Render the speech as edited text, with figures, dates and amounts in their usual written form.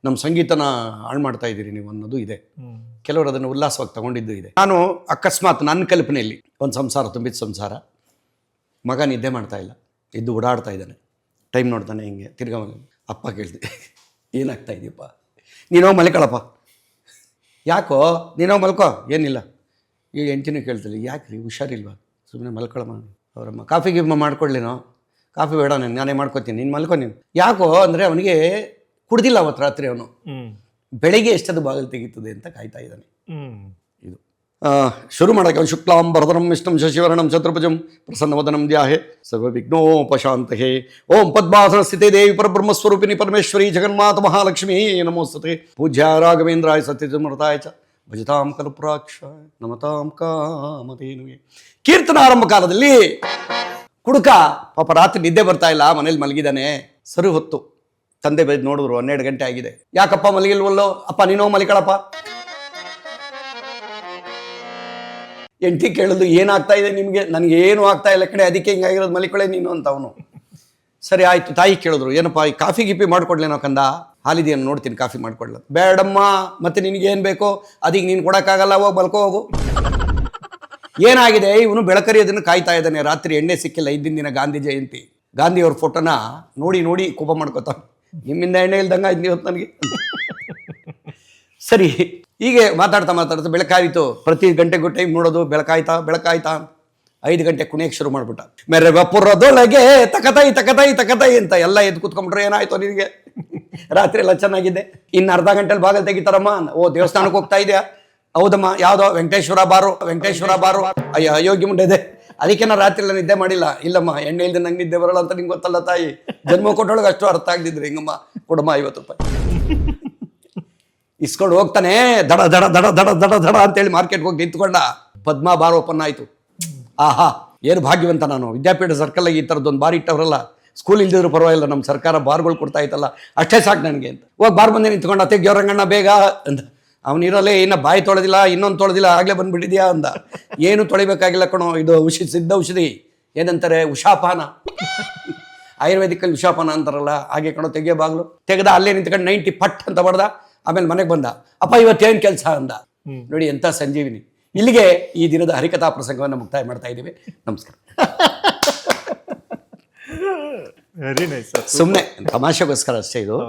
ನಮ್ಮ ಸಂಗೀತನ ಹಾಳು ಮಾಡ್ತಾ ಇದ್ದೀರಿ ನೀವು ಅನ್ನೋದು ಇದೆ. ಕೆಲವರು ಅದನ್ನು ಉಲ್ಲಾಸವಾಗಿ ತಗೊಂಡಿದ್ದು ಇದೆ. ನಾನು ಅಕಸ್ಮಾತ್ ನನ್ನ ಕಲ್ಪನೆಯಲ್ಲಿ ಒಂದು ಸಂಸಾರ ತುಂಬಿದ ಸಂಸಾರ, ಮಗ ನಿದ್ದೆ ಮಾಡ್ತಾ ಇಲ್ಲ, ಎದ್ದು ಓಡಾಡ್ತಾ ಇದ್ದಾನೆ, ಟೈಮ್ ನೋಡ್ತಾನೆ ಹಿಂಗೆ ತಿರ್ಗಾ ಅಪ್ಪ ಕೇಳ್ದೆ ಏನಾಗ್ತಾ ಇದೆಯಪ್ಪ, ನೀನೋ ಮಲ್ಕೊಳಪ್ಪ, ಯಾಕೋ ನೀನೋ ಮಲ್ಕೋ, ಏನಿಲ್ಲ. ಈಗ ಹೆಂಡ್ತಿನೂ ಕೇಳ್ತಿಲ್ಲ, ಯಾಕೆ ರೀ ಹುಷಾರಿಲ್ವಾ, ಸುಮ್ಮನೆ ಮಲ್ಕೊಳಮ್ಮ. ಅವರಮ್ಮ ಕಾಫಿ ಗಿಮ್ಮ ಮಾಡ್ಕೊಡ್ಲೇನೋ, ಕಾಫಿ ಬೇಡ ನಾನೇ ಮಾಡ್ಕೊತೀನಿ, ನೀನು ಮಲ್ಕೊ ನೀನು. ಯಾಕೋ ಅಂದರೆ ಅವನಿಗೆ ಕುಡ್ದಿಲ್ಲ ಅವತ್ತು ರಾತ್ರಿ, ಅವನು ಬೆಳಗ್ಗೆ ಎಷ್ಟದು ಬಾಗಿಲು ತೆಗೀತದೆ ಅಂತ ಕಾಯ್ತಾ ಇದ್ದಾನೆ. ಇದು ಶುರು ಮಾಡೋಕೆ ಅವನು ಶುಕ್ಲಾಂ ಭರತರಂ ವಿಷ್ಣುಂ ಶಶಿವರ್ಣಂ ಚತುರ್ಭುಜಂ ಪ್ರಸನ್ನವದನಂ ಧ್ಯಾಹೇ ಸರ್ವವಿಘ್ನೋಪಶಾಂತಯೇ. ಓಂ ಪದ್ಮಾಸನ ಸ್ಥಿತೇ ದೇವಿ ಪರಬ್ರಹ್ಮಸ್ವರೂಪಿಣಿ ಪರಮೇಶ್ವರಿ ಜಗನ್ಮಾತ ಮಹಾಲಕ್ಷ್ಮೀ ನಮೋಸ್ತುತೆ. ಪೂಜ್ಯ ರಾಘವೇಂದ್ರಾಯ ಸತ್ಯಜಮೃತಾಯ ಚ ಭಜತಾಂ ಕಲ್ಪರಾಕ್ಷಾಯ ನಮತಾಂ ಕಾಮಧೇನುವೆ. ಕೀರ್ತನ ಆರಂಭ ಕಾಲದಲ್ಲಿ ಕುಡುಕ ಪಾಪ ರಾತ್ರಿ ನಿದ್ದೆ ಬರ್ತಾ ಇಲ್ಲ, ಮನೇಲಿ ಮಲಗಿದ್ದಾನೆ. ಸರಿ ಹೊತ್ತು ತಂದೆ ಬೈದು ನೋಡಿದ್ರು, 12 ಗಂಟೆ ಆಗಿದೆ. ಯಾಕಪ್ಪ ಮಲಗಿಲ್ವಲ್ಲೋ, ಅಪ್ಪ ನೀನೋ ಮಲಿಕಳಪ್ಪ. ಹೆಂಡತಿ ಕೇಳಿದ್ರು, ಏನಾಗ್ತಾ ಇದೆ ನಿಮಗೆ? ನನಗೆ ಏನೂ ಆಗ್ತಾ ಇಲ್ಲ ಕಡೆ, ಅದಕ್ಕೆ ಹಿಂಗಾಗಿರೋದು, ಮಲಿಕಳೆ ನೀನು ಅಂತ ಅವನು. ಸರಿ ಆಯಿತು. ತಾಯಿ ಕೇಳಿದ್ರು, ಏನಪ್ಪ ಈ ಕಾಫಿ ಗಿಫಿ ಮಾಡ್ಕೊಡ್ಲೇನೋ ಕಂದ, ಹಾಲಿದೆಯನ್ನು ನೋಡ್ತೀನಿ ಕಾಫಿ ಮಾಡ್ಕೊಡ್ಲ. ಬೇಡಮ್ಮ, ಮತ್ತೆ ನಿನಗೇನು ಬೇಕೋ ಅದೀಗ ನೀನು ಕೊಡೋಕ್ಕಾಗಲ್ಲ, ಹೋಗಿ ಬಲ್ಕೋ ಹೋಗು. ಏನಾಗಿದೆ, ಇವನು ಬೆಳಕರಿಯೋದನ್ನು ಕಾಯ್ತಾ ಇದ್ದಾನೆ. ರಾತ್ರಿ ಎಣ್ಣೆ ಸಿಕ್ಕಿಲ್ಲ, ಹಿಂದಿನ ದಿನ ಗಾಂಧಿ ಜಯಂತಿ. ಗಾಂಧಿಯವ್ರ ಫೋಟೋನ ನೋಡಿ ನೋಡಿ ಕೋಪ ಮಾಡ್ಕೋತಾನೆ, ನಿಮ್ಮಿಂದ ಎಣ್ಣೆ ಇಲ್ದಂಗೆ ಆಯ್ತು ಇವತ್ತು ನನಗೆ. ಸರಿ, ಹೀಗೆ ಮಾತಾಡ್ತಾ ಬೆಳಕಾಯಿತು. ಪ್ರತಿ ಗಂಟೆಗೂ ಟೈಮ್ ನೋಡೋದು, ಬೆಳಕಾಯ್ತಾ 5 ಗಂಟೆ ಕುಣಿಯಕ್ಕೆ ಶುರು ಮಾಡ್ಬಿಟ್ಟ. ಮೆರವ ಪುರದೊಳಗೆ ತಕತೈ ಅಂತ ಎಲ್ಲ ಎದ್ದು ಕೂತ್ಕೊಂಡ್ಬಿಟ್ರೆ, ಏನಾಯ್ತು ನಿನಗೆ, ರಾತ್ರಿ ಎಲ್ಲ ಚೆನ್ನಾಗಿದೆ, ಇನ್ನು ಅರ್ಧ ಗಂಟೆಲಿ ಬಾಗಿಲು ತೆಗಿತಾರಮ್ಮ. ಓ ದೇವಸ್ಥಾನಕ್ಕೆ ಹೋಗ್ತಾ ಇದೆಯಾ? ಹೌದಮ್ಮ. ಯಾವುದೋ ವೆಂಕಟೇಶ್ವರ ಬಾರು. ಅಯ್ಯೋ ಅಯೋಗ್ಯ ಮುಂಡೆ ಇದೆ, ಅದಕ್ಕೆ ನಾನು ರಾತ್ರಿ ಎಲ್ಲ ನಿದ್ದೆ ಮಾಡಿಲ್ಲ. ಇಲ್ಲಮ್ಮ, ಎಣ್ಣೆ ಇಲ್ದೆ ನಂಗೆ ನಿದ್ದೆ ಬರಲ್ಲ ಅಂತ ನಿಂಗೆ ಗೊತ್ತಲ್ಲ ತಾಯಿ, ಜನ್ಮ ಕೊಟ್ಟೊಳಗೆ ಅಷ್ಟು ಅರ್ಥ ಆಗ್ದಿದ್ರೆ ಹಿಂಗಮ್ಮ, ಕೊಡಮ್ಮ 50 ರೂಪಾಯಿ ಇಸ್ಕೊಂಡು ಹೋಗ್ತಾನೆ. ದಡ ದಡ ದಡ ದಡ ದಡ ದಡ ಅಂತೇಳಿ ಮಾರ್ಕೆಟ್ಗೆ ಹೋಗಿ ನಿಂತ್ಕೊಂಡ. ಪದ್ಮ ಬಾರ್ ಓಪನ್ ಆಯಿತು. ಆಹಾ, ಏನು ಭಾಗ್ಯವಂತ ನಾನು. ವಿದ್ಯಾಪೀಠ ಸರ್ಕಲ್ಲಾಗಿ ಈ ಥರದ್ದೊಂದು ಬಾರ್ ಇಟ್ಟವ್ರಲ್ಲ, ಸ್ಕೂಲ್ ಇಲ್ದಿದ್ರು ಪರವಾಗಿಲ್ಲ, ನಮ್ಮ ಸರ್ಕಾರ ಬಾರ್ಗಳು ಕೊಡ್ತಾ ಇತ್ತಲ್ಲ, ಅಷ್ಟೇ ಸಾಕು ನನಗೆ ಅಂತ ಹೋಗಿ ಬಾರ್ ಬಂದೆ ನಿಂತ್ಕೊಂಡ. ಅತ್ತೆ ಗೆವರಂಗಣ್ಣ ಬೇಗ ಅಂತ. ಅವನಿರೋಲ್ಲೇ, ಇನ್ನು ಬಾಯಿ ತೊಳೆದಿಲ್ಲ, ಇನ್ನೊಂದು ತೊಳೆದಿಲ್ಲ, ಆಗಲೇ ಬಂದುಬಿಟ್ಟಿದ್ಯಾ ಅಂದ. ಏನು ತೊಳಿಬೇಕಾಗಿಲ್ಲ ಕಣೋ, ಇದು ಸಿದ್ಧ ಔಷಧಿ, ಏನಂತಾರೆ ಉಷಾಪಾನ, ಆಯುರ್ವೇದಿಕಲ್ಲಿ ಉಷಾಪಾನ ಅಂತಾರಲ್ಲ, ಹಾಗೆ ಕಣೋ, ತೆಗಿಯೋ ಬಾಗ್ಲು ತೆಗೆದ. ಅಲ್ಲೇ ನಿಂತ್ಕೊಂಡು 90 ಪಟ್ ಅಂತ ಬಡ್ದ. ಆಮೇಲೆ ಮನೆಗೆ ಬಂದ. ಅಪ್ಪ ಇವತ್ತೇನು ಕೆಲಸ ಅಂದ. ನೋಡಿ ಎಂಥ ಸಂಜೀವಿನಿ. ಇಲ್ಲಿಗೆ ಈ ದಿನದ ಹರಿಕಥಾ ಪ್ರಸಂಗವನ್ನು ಮುಕ್ತಾಯ ಮಾಡ್ತಾ ಇದ್ದೀವಿ. ನಮಸ್ಕಾರ. Very nice. ಸುಮ್ಮನೆ ತಮಾಷೆಗೋಸ್ಕರ ಅಷ್ಟೇ ಇದು.